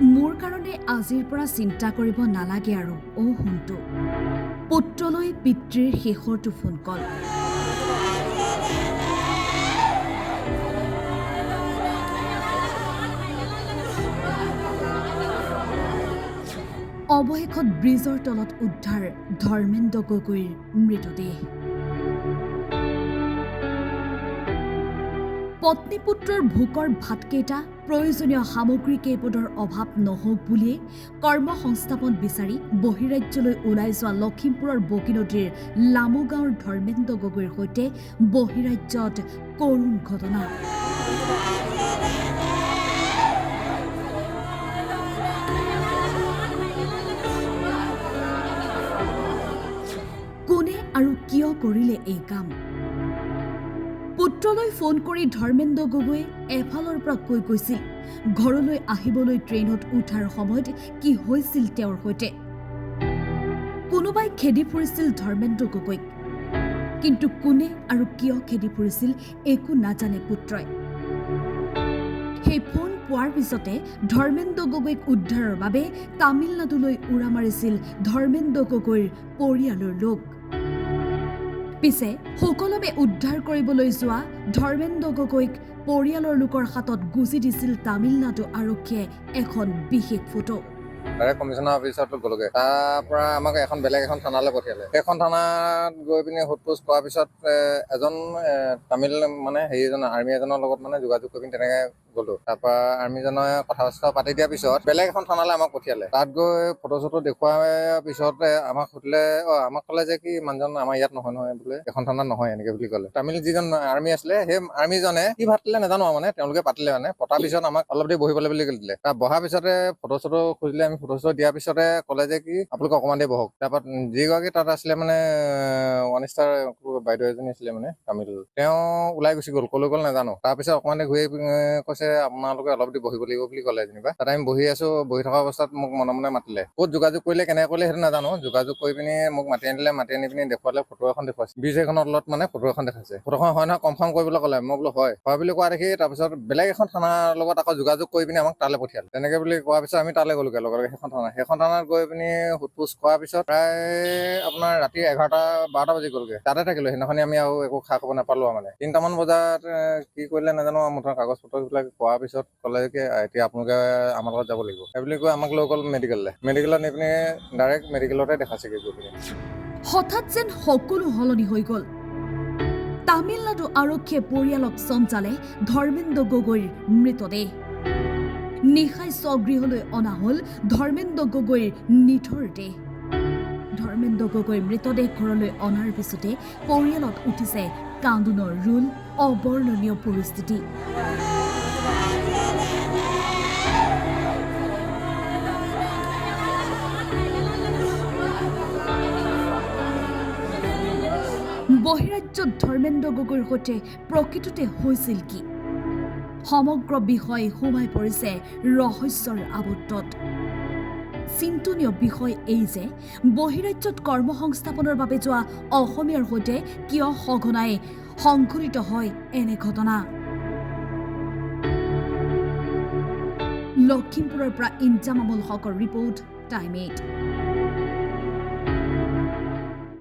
মোৰ কাৰণে আজিৰ পৰা চিন্তা কৰিব নালাগে আৰু শুনটো পুত্ৰলৈ পিতৃৰ শেষৰটো ফোন কল। অৱশেষত ব্ৰিজৰ তলত উদ্ধাৰ ধৰ্মেন্দ্ৰ গগৈৰ মৃতদেহ। পত্নী পুত্ৰৰ ভোকৰ ভাতকেইটা প্ৰয়োজনীয় সামগ্ৰী কেইপদৰ অভাৱ নহওক বুলিয়ে কৰ্মসংস্থাপন বিচাৰি বহিৰাজ্যলৈ ওলাই যোৱা লখিমপুৰৰ বগীনদীৰ লামুগাঁৱৰ ধৰ্মেন্দ্ৰ গগৈৰ সৈতে বহিৰাজ্যত কৰুণ ঘটনা। কোনে আৰু কিয় কৰিলে এই কাম? পুত্ৰলৈ ফোন কৰি ধৰ্মেন্দ্ৰ গগৈয়ে এফালৰ পৰা কৈ গৈছিল ঘৰলৈ আহিবলৈ ট্ৰেইনত উঠাৰ সময়ত কি হৈছিল তেওঁৰ সৈতে। কোনোবাই খেদি ফুৰিছিল ধৰ্মেন্দ্ৰ গগৈক, কিন্তু কোনে আৰু কিয় খেদি ফুৰিছিল একো নাজানে পুত্ৰই। সেই ফোন পোৱাৰ পিছতে ধৰ্মেন্দ্ৰ গগৈক উদ্ধাৰৰ বাবে তামিলনাডুলৈ উৰা মাৰিছিল ধৰ্মেন্দ্ৰ গগৈৰ পৰিয়ালৰ লোক। পিছে সুকলমে উদ্ধাৰ কৰিবলৈ যোৱা ধৰ্মেন্দ্ৰ গগৈক পৰিয়ালৰ লোকৰ হাতত গুজি দিছিল তামিলনাডু আৰক্ষীয়ে এখন বিশেষ ফটো। ডাইৰেক্ট কমিশনাৰ অফিচত গ'লোগে, তাৰ পৰা আমাক বেলেগ এখন থানালৈ পঠিয়ালে। সেইখন থানাত গৈ পিনি সোধ-পোছ কৰাৰ পিছত এজন তামিল আৰ্মি এজনৰ লগত যোগাযোগ কৰি পিনি তেনেকৈ গ'লো। তাৰপৰা আৰ্মিজনে কথা পাতি দিয়াৰ পিছত বেলেগ এখন থানালৈ আমাক পঠিয়ালে। তাত গৈ ফটো-চটো দেখুওৱাৰ পিছতে আমাক সুধিলে, আমাক ক'লে যে কি মানুহজন আমাৰ ইয়াত নহয় বোলে, এখন থানাত নহয় এনেকে বুলি ক'লে। তামিল যিজন আৰ্মি আছিলে সেই আৰ্মিজনে কি ভাতিলে নাজানো তেওঁলোকে পাতিলে পতাৰ পিছত আমাক অলপ দেৰি বহিবলৈ বুলি দিলে। তাৰ বহাৰ পিছতে ফটো-চটো খুজিলে, আমি ফটো-চটো দিয়াৰ পিছতে ক'লে যে কি আপোনালোকে অকণমান দেৰি বহক। তাৰপৰা যিগৰাকী তাত আছিলে ওৱান ষ্টাৰ বাইদেউ এজনী আছিলে তামিল, তেওঁ ওলাই গুচি গ'ল, ক'লৈ গ'ল নাজানো। তাৰপিছত অকণমান দেৰি ঘূৰি কৈছে আপোনালোকে অলপ দেৰি বহিব লাগিব বুলি ক'লে যেনিবা। তাত আমি বহি আছো, বহি থকা অৱস্থাত মোক মনে মনে মাতিলে। ক'ত যোগাযোগ কৰিলে কেনেকৈ কৰিলে সেইটো নাজানো। যোগাযোগ কৰি পিনি মোক মাতি আনিলে, মাতি আনি পিনি দেখুৱালে, ফটো এখন দেখুৱাইছে। ব্ৰিজ এখনৰ তলত ফটো এখন দেখাইছে। ফটোখন হয় নহয় কনফাৰ্ম কৰিবলৈ ক'লে। মই বোলো হয় বুলি কোৱা দেখি তাৰপিছত বেলেগ এখন থানাৰ লগত আকৌ যোগাযোগ কৰি পিনি আমাক তালৈ পঠিয়ালে। তেনেকৈ বুলি কোৱাৰ পিছত আমি তালৈ গ'লোগে লগে সেইখন থানাত গৈ পিনি সোধ-পোছ কৰাৰ পিছত প্ৰায় আপোনাৰ ৰাতি 11-12 বাজি গ'লগে। তাতে থাকিলো। সেইদিনাখনি আমি আৰু একো খা খবৰ নাপালো। 3টামান বজাত কি কৰিলে নাজানো, মুঠৰ কাগজ পত্ৰবিলাক পোৱাৰ পিছত ক'লে কি এতিয়া আপোনালোকে আমাৰ লগত যাব লাগিব। সেইবুলি কৈ আমাক লৈ গ'ল মেডিকেলত নি পিনি ডাইৰেক্ট মেডিকেলতে দেখাইছেগৈ গৈ পিনি। হঠাৎ যেন সকলো সলনি হৈ গ'ল। তামিলনাডু আৰক্ষীয়ে পৰিয়ালক চঞ্চালে ধৰ্মেন্দ্ৰ গগৈৰ মৃতদেহ। নিশাই স্বগৃহলৈ অনা হ'ল ধৰ্মেন্দ্ৰ গগৈৰ নিথৰ দেহ। ধৰ্মেন্দ্ৰ গগৈৰ মৃতদেহ ঘৰলৈ অনাৰ পিছতে পৰিয়ালত উঠিছে কান্দোনৰ ৰোল, অবৰ্ণনীয় পৰিস্থিতি। বহিৰাজ্যত ধৰ্মেন্দ্ৰ গগৈৰ সৈতে প্ৰকৃততে হৈছিল কি? সমগ্ৰ বিষয় সোমাই পৰিছে ৰহস্যৰ আৱৰ্তত। চিন্তনীয় বিষয় এই যে বহিৰাজ্যত কৰ্মসংস্থাপনৰ বাবে যোৱা অসমীয়াৰ সৈতে কিয় সঘনাই সংঘটিত হয় এনে ঘটনা। লখিমপুৰৰ পৰা ইনজামামুল হকৰ ৰিপৰ্ট, টাইম 8।